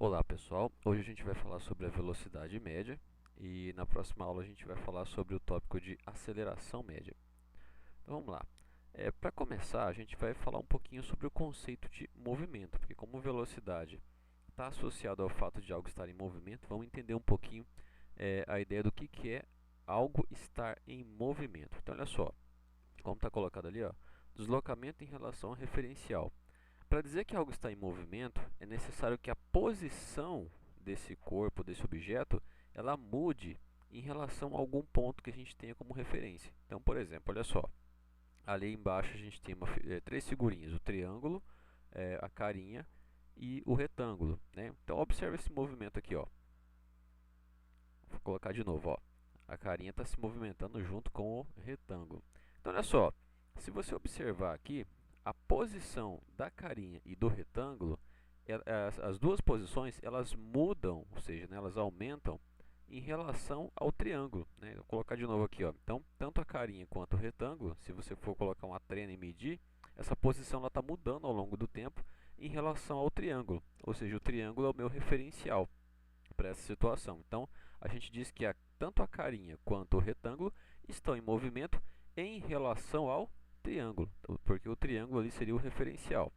Olá pessoal, hoje a gente vai falar sobre a velocidade média e na próxima aula a gente vai falar sobre o tópico de aceleração média. Então vamos lá. Para começar, a gente vai falar um pouquinho sobre o conceito de movimento, porque como velocidade está associado ao fato de algo estar em movimento, vamos entender um pouquinho a ideia do que é algo estar em movimento. Então olha só, como está colocado ali, ó, deslocamento em relação ao referencial. Para dizer que algo está em movimento, é necessário que a posição desse corpo, desse objeto, ela mude em relação a algum ponto que a gente tenha como referência. Então, por exemplo, olha só, ali embaixo a gente tem três figurinhas, o triângulo, a carinha e o retângulo, né? Então, observe esse movimento aqui, ó. Vou colocar de novo, ó. A carinha está se movimentando junto com o retângulo. Então, olha só, se você observar aqui, a posição da carinha e do retângulo, as duas posições, elas mudam, ou seja, né, elas aumentam em relação ao triângulo, né? Vou colocar de novo aqui, ó. Então, tanto a carinha quanto o retângulo, se você for colocar uma trena e medir, essa posição está mudando ao longo do tempo em relação ao triângulo, ou seja, o triângulo é o meu referencial para essa situação. Então, a gente diz que tanto a carinha quanto o retângulo estão em movimento em relação ao triângulo, porque o triângulo ali seria o referencial.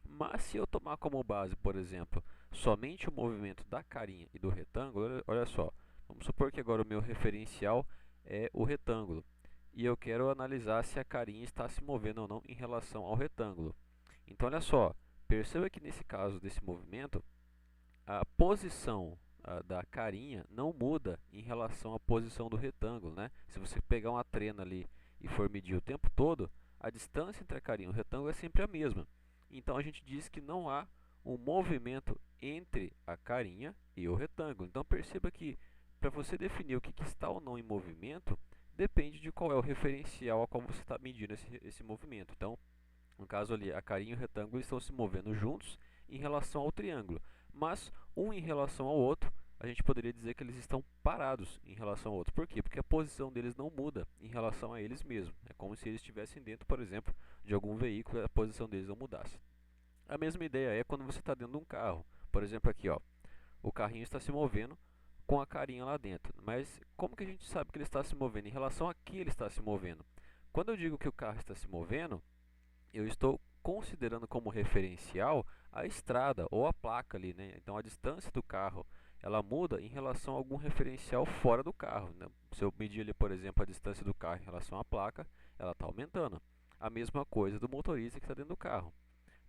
Mas se eu tomar como base, por exemplo, somente o movimento da carinha e do retângulo, olha só, vamos supor que agora o meu referencial é o retângulo, e eu quero analisar se a carinha está se movendo ou não em relação ao retângulo. Então, olha só, perceba que nesse caso desse movimento, a posição da carinha não muda em relação à posição do retângulo, né? Se você pegar uma trena ali e for medir o tempo todo, a distância entre a carinha e o retângulo é sempre a mesma. Então a gente diz que não há um movimento entre a carinha e o retângulo. Então perceba que para você definir o que está ou não em movimento, depende de qual é o referencial a qual você está medindo esse movimento. Então, no caso ali, a carinha e o retângulo estão se movendo juntos em relação ao triângulo, mas um em relação ao outro, a gente poderia dizer que eles estão parados em relação ao outro. Por quê? Porque a posição deles não muda em relação a eles mesmos. É como se eles estivessem dentro, por exemplo, de algum veículo e a posição deles não mudasse. A mesma ideia é quando você está dentro de um carro. Por exemplo, aqui, ó, o carrinho está se movendo com a carinha lá dentro. Mas como que a gente sabe que ele está se movendo? Em relação a que ele está se movendo? Quando eu digo que o carro está se movendo, eu estou considerando como referencial a estrada ou a placa ali, né? Então a distância do carro ela muda em relação a algum referencial fora do carro, né? Se eu medir ali, por exemplo, a distância do carro em relação à placa, ela está aumentando. A mesma coisa do motorista que está dentro do carro.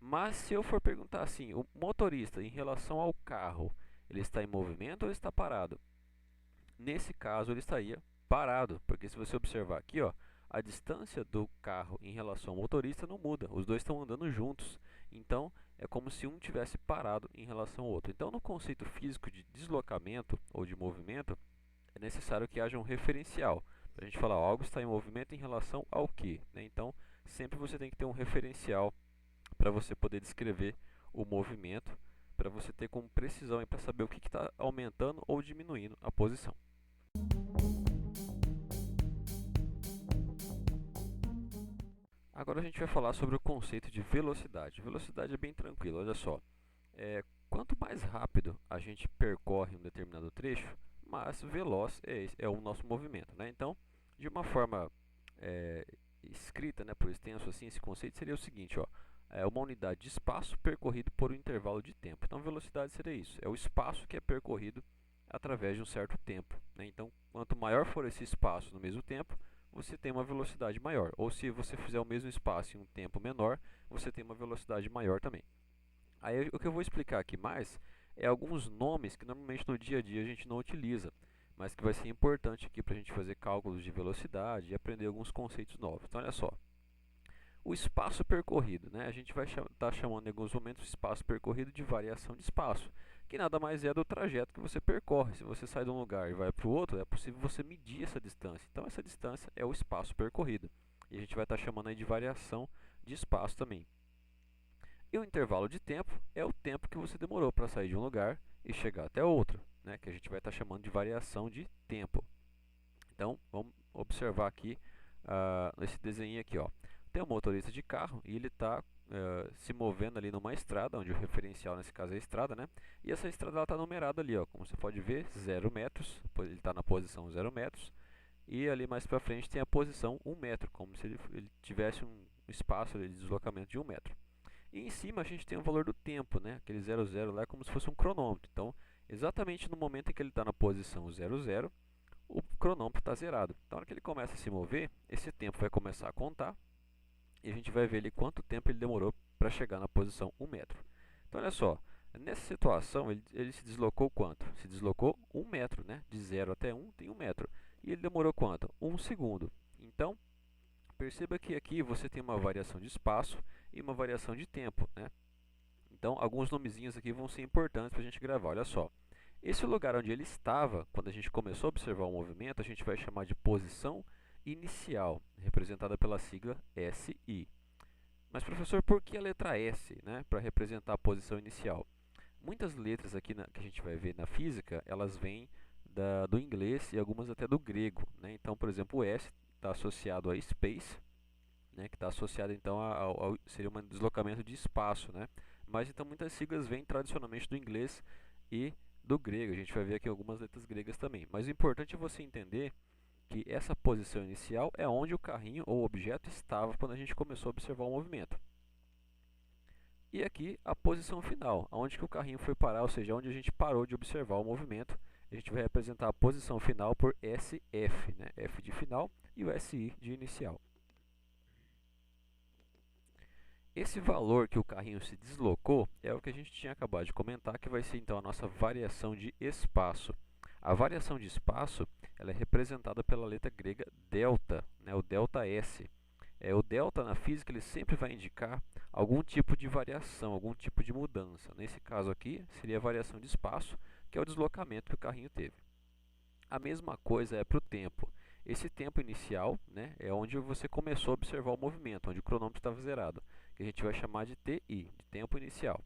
Mas se eu for perguntar assim, o motorista em relação ao carro, ele está em movimento ou ele está parado? Nesse caso, ele estaria parado, porque se você observar aqui, ó, a distância do carro em relação ao motorista não muda, os dois estão andando juntos. Então, é como se um tivesse parado em relação ao outro. Então, no conceito físico de deslocamento ou de movimento, é necessário que haja um referencial. Para a gente falar, ó, algo está em movimento em relação ao que, né? Então, sempre você tem que ter um referencial para você poder descrever o movimento, para você ter com precisão para saber o que está aumentando ou diminuindo a posição. Agora a gente vai falar sobre o conceito de velocidade. Velocidade é bem tranquilo, olha só. Quanto mais rápido a gente percorre um determinado trecho, mais veloz é o nosso movimento, né? Então, de uma forma escrita, né, por extenso, assim, esse conceito seria o seguinte, ó, é uma unidade de espaço percorrido por um intervalo de tempo. Então, velocidade seria isso, é o espaço que é percorrido através de um certo tempo, né? Então, quanto maior for esse espaço no mesmo tempo, você tem uma velocidade maior. Ou se você fizer o mesmo espaço em um tempo menor, você tem uma velocidade maior também. Aí o que eu vou explicar aqui mais é alguns nomes que normalmente no dia a dia a gente não utiliza, mas que vai ser importante aqui para a gente fazer cálculos de velocidade e aprender alguns conceitos novos. Então, olha só. O espaço percorrido, né? A gente vai estar chamando em alguns momentos o espaço percorrido de variação de espaço, que nada mais é do trajeto que você percorre. Se você sai de um lugar e vai para o outro, é possível você medir essa distância. Então, essa distância é o espaço percorrido. E a gente vai estar chamando aí de variação de espaço também. E o intervalo de tempo é o tempo que você demorou para sair de um lugar e chegar até outro, né? Que a gente vai estar chamando de variação de tempo. Então, vamos observar aqui esse desenho aqui, ó. tem um motorista de carro e ele está se movendo ali numa estrada, onde o referencial nesse caso é a estrada, né? E essa estrada está numerada ali, ó, como você pode ver, 0 metros, ele está na posição 0 metros. E ali mais para frente tem a posição 1 metro, como se ele tivesse um espaço de deslocamento de 1 metro. E em cima a gente tem o valor do tempo, né? Aquele 00 lá é como se fosse um cronômetro. Então, exatamente no momento em que ele está na posição 00, o cronômetro está zerado. Então, na hora que ele começa a se mover, esse tempo vai começar a contar e a gente vai ver ali quanto tempo ele demorou para chegar na posição 1 metro. Então, olha só, nessa situação ele se deslocou quanto? Se deslocou 1 metro, né? De 0 até 1 tem 1 metro. E ele demorou quanto? 1 segundo. Então, perceba que aqui você tem uma variação de espaço e uma variação de tempo, né? Então, alguns nomezinhos aqui vão ser importantes para a gente gravar. Olha só, esse lugar onde ele estava, quando a gente começou a observar o movimento, a gente vai chamar de posição inicial, representada pela sigla SI. Mas, professor, por que a letra S, né, para representar a posição inicial? Muitas letras aqui que a gente vai ver na física, elas vêm do inglês e algumas até do grego, né? Então, por exemplo, o S está associado a space, né, que está associado então seria um deslocamento de espaço, né? Mas então muitas siglas vêm tradicionalmente do inglês e do grego. A gente vai ver aqui algumas letras gregas também. Mas o importante é você entender que essa posição inicial é onde o carrinho ou objeto estava quando a gente começou a observar o movimento. E aqui a posição final, onde que o carrinho foi parar, ou seja, onde a gente parou de observar o movimento. A gente vai representar a posição final por SF, né? F de final e o SI de inicial. Esse valor que o carrinho se deslocou é o que a gente tinha acabado de comentar, que vai ser então a nossa variação de espaço. A variação de espaço ela é representada pela letra grega delta, né? O delta S. O delta na física ele sempre vai indicar algum tipo de variação, algum tipo de mudança. Nesse caso aqui seria a variação de espaço, que é o deslocamento que o carrinho teve. A mesma coisa é para o tempo. Esse tempo inicial, né, é onde você começou a observar o movimento, onde o cronômetro estava zerado, que a gente vai chamar de TI, de tempo inicial.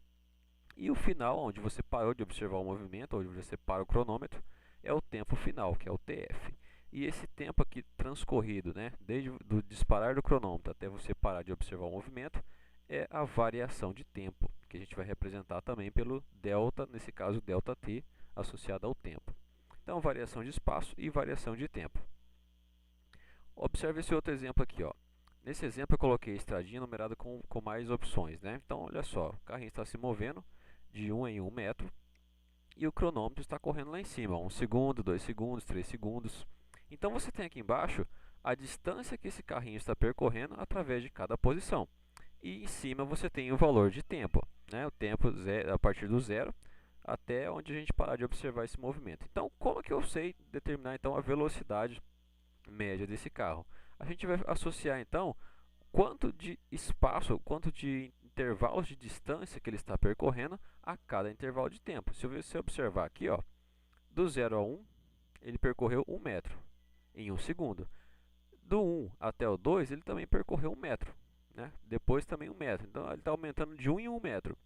E o final, onde você parou de observar o movimento, onde você para o cronômetro, é o tempo final, que é o TF. E esse tempo aqui transcorrido, né, desde o disparar do cronômetro até você parar de observar o movimento, é a variação de tempo, que a gente vai representar também pelo delta, nesse caso delta t, associado ao tempo. Então, variação de espaço e variação de tempo. Observe esse outro exemplo aqui, ó. Nesse exemplo eu coloquei a estradinha numerada com mais opções, né? Então, olha só, o carrinho está se movendo de 1 em 1 metro e o cronômetro está correndo lá em cima, 1 segundo, 2 segundos, 3 segundos. Então, você tem aqui embaixo a distância que esse carrinho está percorrendo através de cada posição. E em cima você tem o valor de tempo, né? O tempo a partir do zero até onde a gente parar de observar esse movimento. Então, como que eu sei determinar então a velocidade média desse carro? A gente vai associar então quanto de espaço, quanto de intervalos de distância que ele está percorrendo a cada intervalo de tempo. Se você observar aqui, ó, do 0 a 1, ele percorreu 1 metro em 1 segundo. Do 1 até o 2, ele também percorreu 1 metro, né? Depois também 1 metro. Então, ele está aumentando de 1 em 1 metro.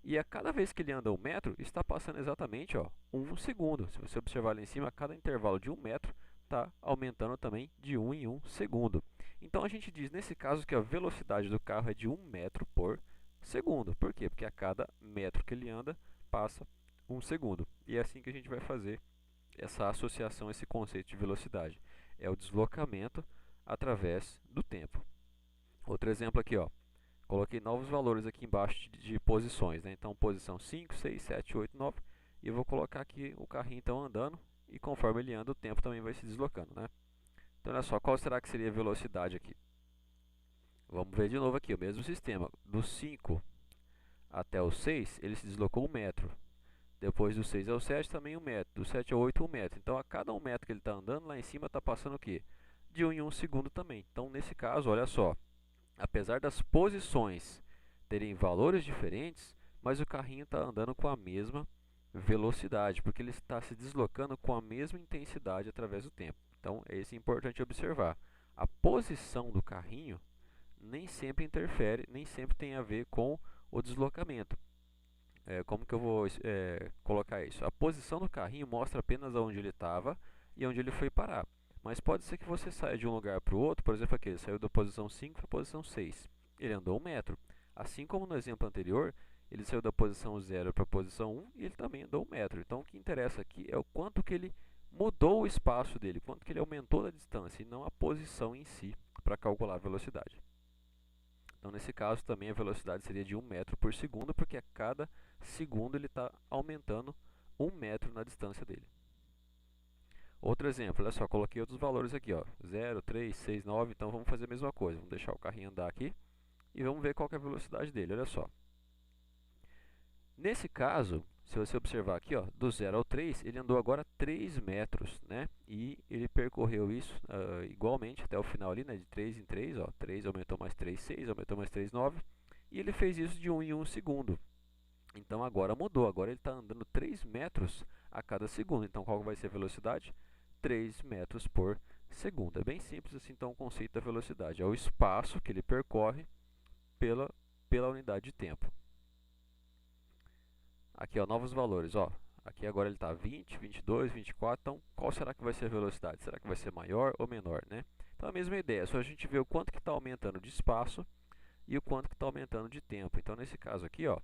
E a cada vez que ele anda 1 metro, está passando exatamente, ó, 1 segundo. Se você observar lá em cima, a cada intervalo de 1 metro está aumentando também de 1 em 1 segundo. Então, a gente diz nesse caso que a velocidade do carro é de 1 metro por segundo. Por quê? Porque a cada metro que ele anda, passa 1 segundo. E é assim que a gente vai fazer essa associação, esse conceito de velocidade. É o deslocamento através do tempo. Outro exemplo aqui, ó. Coloquei novos valores aqui embaixo de posições, né? Então, posição 5, 6, 7, 8, 9. E eu vou colocar aqui o carrinho então andando. E conforme ele anda, o tempo também vai se deslocando, né? Então, olha só, qual será que seria a velocidade aqui? Vamos ver de novo aqui, o mesmo sistema. Do 5 até o 6, ele se deslocou 1 metro. Depois do 6 ao 7, também 1 metro. Do 7 ao 8, 1 metro. Então, a cada 1 metro que ele está andando, lá em cima está passando o quê? De 1 em 1 segundo também. Então, nesse caso, olha só. Apesar das posições terem valores diferentes, mas o carrinho está andando com a mesma velocidade, porque ele está se deslocando com a mesma intensidade através do tempo. Então, isso é importante observar. A posição do carrinho nem sempre interfere, nem sempre tem a ver com o deslocamento. Como que eu vou colocar isso? A posição do carrinho mostra apenas onde ele estava e onde ele foi parar. Mas pode ser que você saia de um lugar para o outro, por exemplo, aqui, ele saiu da posição 5 para a posição 6. Ele andou 1 metro. Assim como no exemplo anterior, ele saiu da posição 0 para a posição 1 e ele também andou 1 metro. Então, o que interessa aqui é o quanto que ele mudou o espaço dele, quanto que ele aumentou a distância, e não a posição em si, para calcular a velocidade. Então, nesse caso, também a velocidade seria de 1 metro por segundo, porque a cada segundo ele está aumentando 1 metro na distância dele. Outro exemplo, olha só, coloquei outros valores aqui, ó, 0, 3, 6, 9, então vamos fazer a mesma coisa. Vamos deixar o carrinho andar aqui e vamos ver qual que é a velocidade dele, olha só. Nesse caso, se você observar aqui, ó, do 0 ao 3, ele andou agora 3 metros, né? E ele percorreu isso igualmente até o final ali, né? De 3 em 3, ó, 3 aumentou mais 3, 6, aumentou mais 3, 9. E ele fez isso de 1 em 1 segundo. Então agora mudou, agora ele está andando 3 metros a cada segundo. Então qual vai ser a velocidade? 3 metros por segundo. É bem simples assim, então, o conceito da velocidade. É o espaço que ele percorre pela unidade de tempo. Aqui, ó, novos valores. Ó. Aqui agora ele está 20, 22, 24. Então, qual será que vai ser a velocidade? Será que vai ser maior ou menor, né? Então, a mesma ideia. Só a gente vê o quanto que está aumentando de espaço e o quanto que está aumentando de tempo. Então, nesse caso aqui, ó,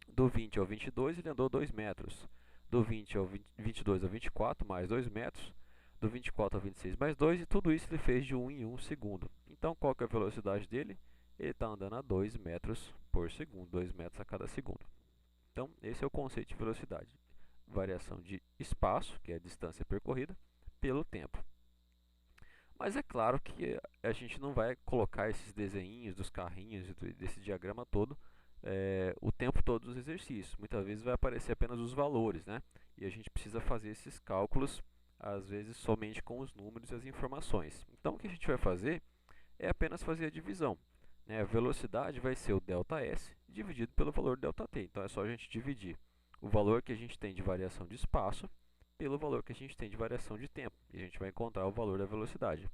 do 20 ao 22, ele andou 2 metros. Do 20 ao 22 ao 24, mais 2 metros. Do 24 ao 26, mais 2. E tudo isso ele fez de 1 em 1 segundo. Então, qual que é a velocidade dele? Ele está andando a 2 metros por segundo. 2 metros a cada segundo. Então, esse é o conceito de velocidade. Variação de espaço, que é a distância percorrida, pelo tempo. Mas é claro que a gente não vai colocar esses desenhinhos dos carrinhos, desse diagrama todo, o tempo todo dos exercícios. Muitas vezes vai aparecer apenas os valores, né? E a gente precisa fazer esses cálculos, às vezes somente com os números e as informações. Então, o que a gente vai fazer é apenas fazer a divisão. A velocidade vai ser o ΔS dividido pelo valor ΔT. Então, é só a gente dividir o valor que a gente tem de variação de espaço pelo valor que a gente tem de variação de tempo. E a gente vai encontrar o valor da velocidade.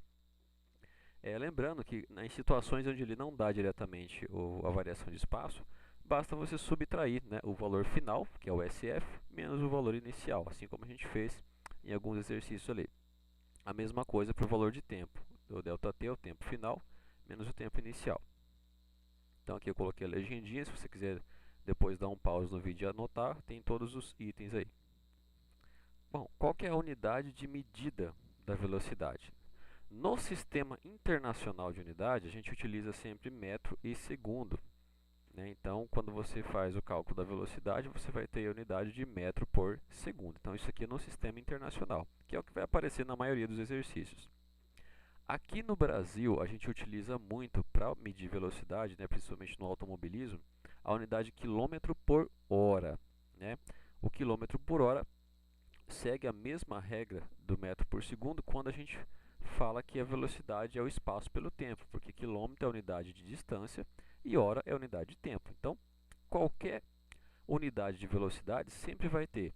Lembrando que em situações onde ele não dá diretamente a variação de espaço, basta você subtrair, né, o valor final, que é o SF, menos o valor inicial, assim como a gente fez em alguns exercícios ali. A mesma coisa para o valor de tempo. O ΔT é o tempo final, menos o tempo inicial. Então aqui eu coloquei a legendinha, se você quiser depois dar um pause no vídeo e anotar, tem todos os itens aí. Bom, qual que é a unidade de medida da velocidade? No sistema internacional de unidade, a gente utiliza sempre metro e segundo. Então, quando você faz o cálculo da velocidade, você vai ter a unidade de metro por segundo. Então, isso aqui é no sistema internacional, que é o que vai aparecer na maioria dos exercícios. Aqui no Brasil, a gente utiliza muito para medir velocidade, principalmente no automobilismo, a unidade quilômetro por hora. O quilômetro por hora segue a mesma regra do metro por segundo quando a gente fala que a velocidade é o espaço pelo tempo, porque quilômetro é a unidade de distância e hora é a unidade de tempo. Então, qualquer unidade de velocidade sempre vai ter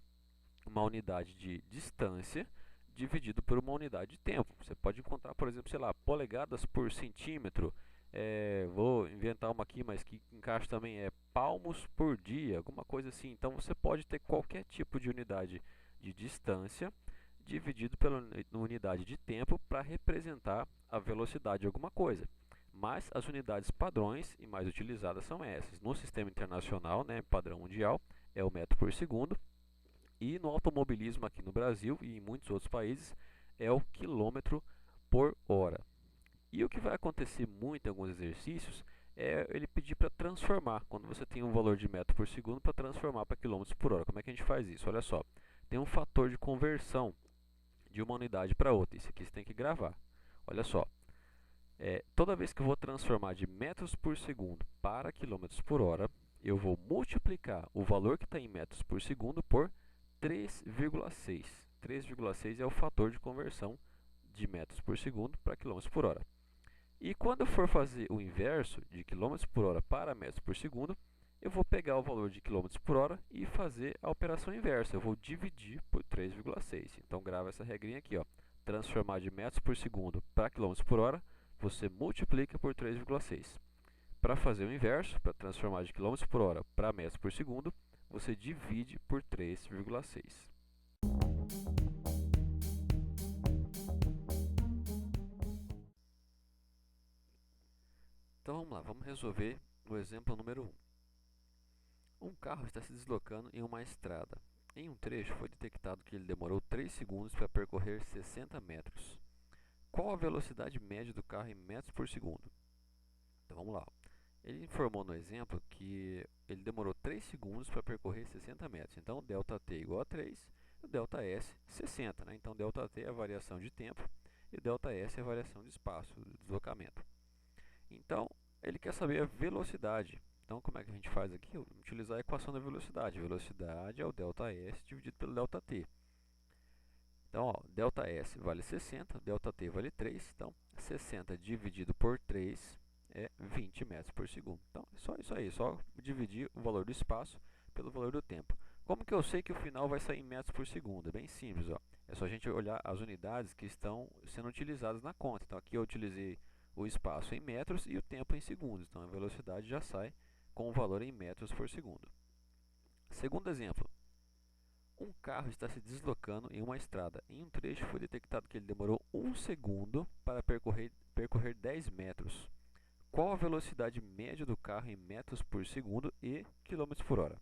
uma unidade de distância dividido por uma unidade de tempo. Você pode encontrar, por exemplo, sei lá, polegadas por centímetro. Vou inventar uma aqui, mas que encaixa também, palmos por dia, alguma coisa assim. Então, você pode ter qualquer tipo de unidade de distância dividido pela unidade de tempo para representar a velocidade de alguma coisa. Mas as unidades padrões e mais utilizadas são essas. No sistema internacional, padrão mundial, é o metro por segundo. E no automobilismo aqui no Brasil e em muitos outros países é o quilômetro por hora. E o que vai acontecer muito em alguns exercícios é ele pedir para transformar, quando você tem um valor de metro por segundo, para transformar para quilômetros por hora. Como é que a gente faz isso? Olha só, tem um fator de conversão de uma unidade para outra. Isso aqui você tem que gravar. Olha só, toda vez que eu vou transformar de metros por segundo para quilômetros por hora, eu vou multiplicar o valor que está em metros por segundo por 3,6. 3,6 é o fator de conversão de metros por segundo para quilômetros por hora. E quando eu for fazer o inverso de quilômetros por hora para metros por segundo, eu vou pegar o valor de quilômetros por hora e fazer a operação inversa. Eu vou dividir por 3,6. Então, grava essa regrinha aqui, ó. Transformar de metros por segundo para quilômetros por hora, você multiplica por 3,6. Para fazer o inverso, para transformar de quilômetros por hora para metros por segundo, você divide por 3,6. Então vamos lá, vamos resolver o exemplo número 1. Um carro está se deslocando em uma estrada. Em um trecho foi detectado que ele demorou 3 segundos para percorrer 60 metros. Qual a velocidade média do carro em metros por segundo? Então vamos lá. Ele informou no exemplo que ele demorou 3 segundos para percorrer 60 metros. Então, ΔT igual a 3 e o ΔS 60. Né? Então, ΔT é a variação de tempo e ΔS é a variação de espaço, de deslocamento. Então, ele quer saber a velocidade. Então, como é que a gente faz aqui? Vamos utilizar a equação da velocidade. Velocidade é o ΔS dividido pelo ΔT. Então, ó, ΔS vale 60, ΔT vale 3. Então, 60 dividido por 3 é 20 metros por segundo. Então, é só isso aí, só dividir o valor do espaço pelo valor do tempo. Como que eu sei que o final vai sair em metros por segundo? É bem simples, ó. É só a gente olhar as unidades que estão sendo utilizadas na conta. Então, aqui eu utilizei o espaço em metros e o tempo em segundos. Então, a velocidade já sai com o valor em metros por segundo. Segundo exemplo. Um carro está se deslocando em uma estrada. Em um trecho foi detectado que ele demorou 1 segundo para percorrer 10 metros. Qual a velocidade média do carro em metros por segundo e quilômetros por hora?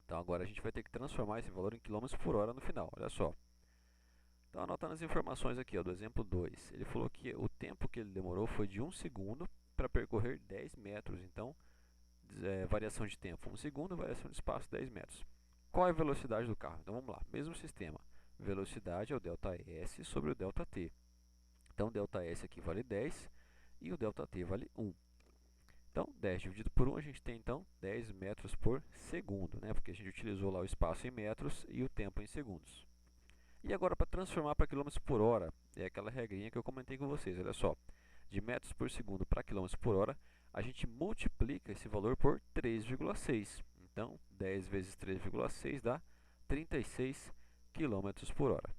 Então agora a gente vai ter que transformar esse valor em quilômetros por hora no final. Olha só. Então anotando as informações aqui, ó, do exemplo 2. Ele falou que o tempo que ele demorou foi de 1 segundo para percorrer 10 metros. Então, variação de tempo 1 segundo, variação de espaço 10 metros. Qual é a velocidade do carro? Então vamos lá, mesmo sistema. Velocidade é o ΔS sobre o ΔT. Então ΔS aqui vale 10 e o ΔT vale 1. Então 10 dividido por 1 a gente tem então 10 metros por segundo, né? Porque a gente utilizou lá o espaço em metros e o tempo em segundos. E agora para transformar para quilômetros por hora, é aquela regrinha que eu comentei com vocês, olha só. De metros por segundo para quilômetros por hora, a gente multiplica esse valor por 3,6. Então, 10 vezes 3,6 dá 36 km por hora.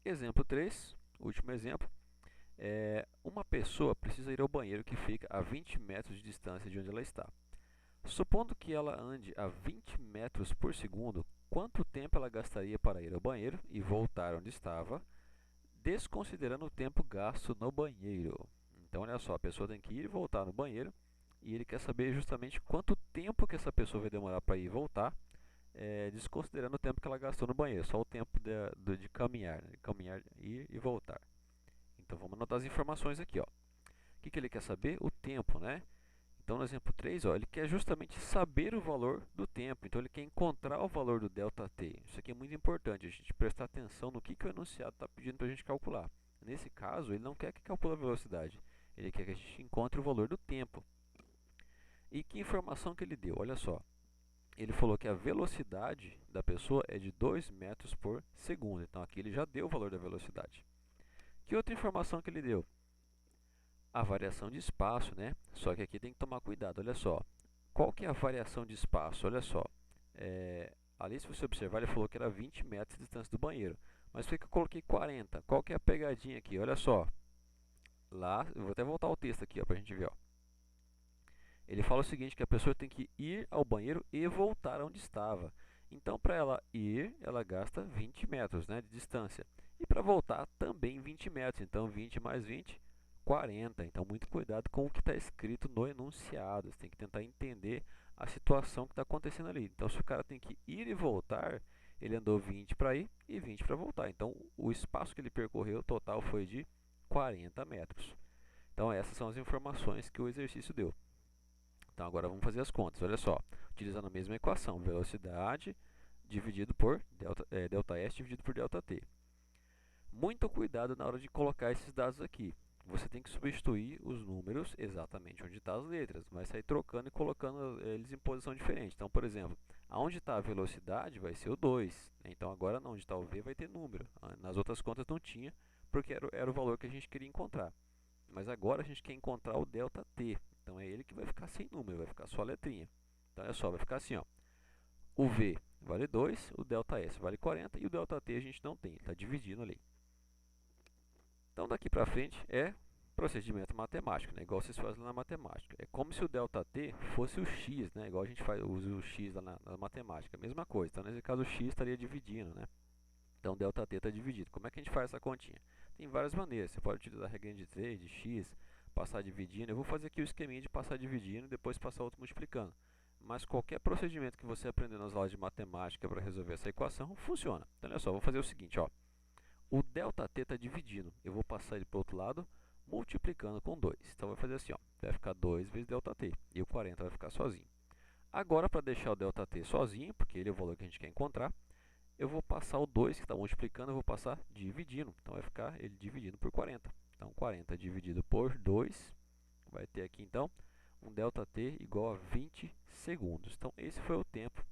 Exemplo 3, último exemplo. Uma pessoa precisa ir ao banheiro que fica a 20 metros de distância de onde ela está. Supondo que ela ande a 20 metros por segundo, quanto tempo ela gastaria para ir ao banheiro e voltar onde estava, desconsiderando o tempo gasto no banheiro? Então, olha só, a pessoa tem que ir e voltar no banheiro e ele quer saber justamente quanto tempo que essa pessoa vai demorar para ir e voltar, desconsiderando o tempo que ela gastou no banheiro, só o tempo de caminhar, né? De caminhar, ir e voltar. Então vamos anotar as informações aqui, ó. O que ele quer saber? O tempo, né? Então no exemplo 3, ó, ele quer justamente saber o valor do tempo, então ele quer encontrar o valor do ΔT. Isso aqui é muito importante, a gente prestar atenção no que o enunciado está pedindo para a gente calcular. Nesse caso, ele não quer que calcule a velocidade, ele quer que a gente encontre o valor do tempo. E que informação que ele deu? Olha só, ele falou que a velocidade da pessoa é de 2 metros por segundo, então aqui ele já deu o valor da velocidade. Que outra informação que ele deu? A variação de espaço, né? Só que aqui tem que tomar cuidado, olha só. Qual que é a variação de espaço? Olha só. Ali, se você observar, ele falou que era 20 metros de distância do banheiro. Mas por que eu coloquei 40? Qual que é a pegadinha aqui? Olha só. Lá, eu vou até voltar ao texto aqui, para a gente ver. Ó. Ele fala o seguinte, que a pessoa tem que ir ao banheiro e voltar onde estava. Então, para ela ir, ela gasta 20 metros, né, de distância. E para voltar, também 20 metros. Então, 20 mais 20, 40. Então, muito cuidado com o que está escrito no enunciado. Você tem que tentar entender a situação que está acontecendo ali. Então, se o cara tem que ir e voltar, ele andou 20 para ir e 20 para voltar. Então, o espaço que ele percorreu total foi de 40 metros. Então, essas são as informações que o exercício deu. Então, agora vamos fazer as contas. Olha só, utilizando a mesma equação, velocidade dividido por ΔS dividido por ΔT. Muito cuidado na hora de colocar esses dados aqui. Você tem que substituir os números exatamente onde estão as letras. Vai sair trocando e colocando eles em posição diferente. Então, por exemplo, onde está a velocidade vai ser o 2. Então, agora onde está o V vai ter número. Nas outras contas não tinha, porque era o valor que a gente queria encontrar. Mas agora a gente quer encontrar o ΔT. Então, é ele que vai ficar sem número, vai ficar só a letrinha. Então, olha só, vai ficar assim, ó. O V vale 2, o ΔS vale 40 e o ΔT a gente não tem, está dividindo ali. Então, daqui para frente é procedimento matemático, né? Igual vocês fazem lá na matemática. É como se o ΔT fosse o x, né? Igual a gente usa o x lá na matemática. Mesma coisa. Então, nesse caso, o x estaria dividindo, né? Então, ΔT está dividido. Como é que a gente faz essa continha? Tem várias maneiras, você pode utilizar a regra de 3, de x, passar dividindo. Eu vou fazer aqui o esqueminha de passar dividindo e depois passar outro multiplicando. Mas qualquer procedimento que você aprender nas aulas de matemática para resolver essa equação, funciona. Então, olha só, vou fazer o seguinte, ó. O ΔT está dividindo. Eu vou passar ele para o outro lado, multiplicando com 2. Então, vai fazer assim, ó. Vai ficar 2 vezes ΔT. E o 40 vai ficar sozinho. Agora, para deixar o ΔT sozinho, porque ele é o valor que a gente quer encontrar, eu vou passar o 2 que está multiplicando, eu vou passar dividindo. Então, vai ficar ele dividido por 40. Então, 40 dividido por 2, vai ter aqui, então, um ΔT igual a 20 segundos. Então, esse foi o tempo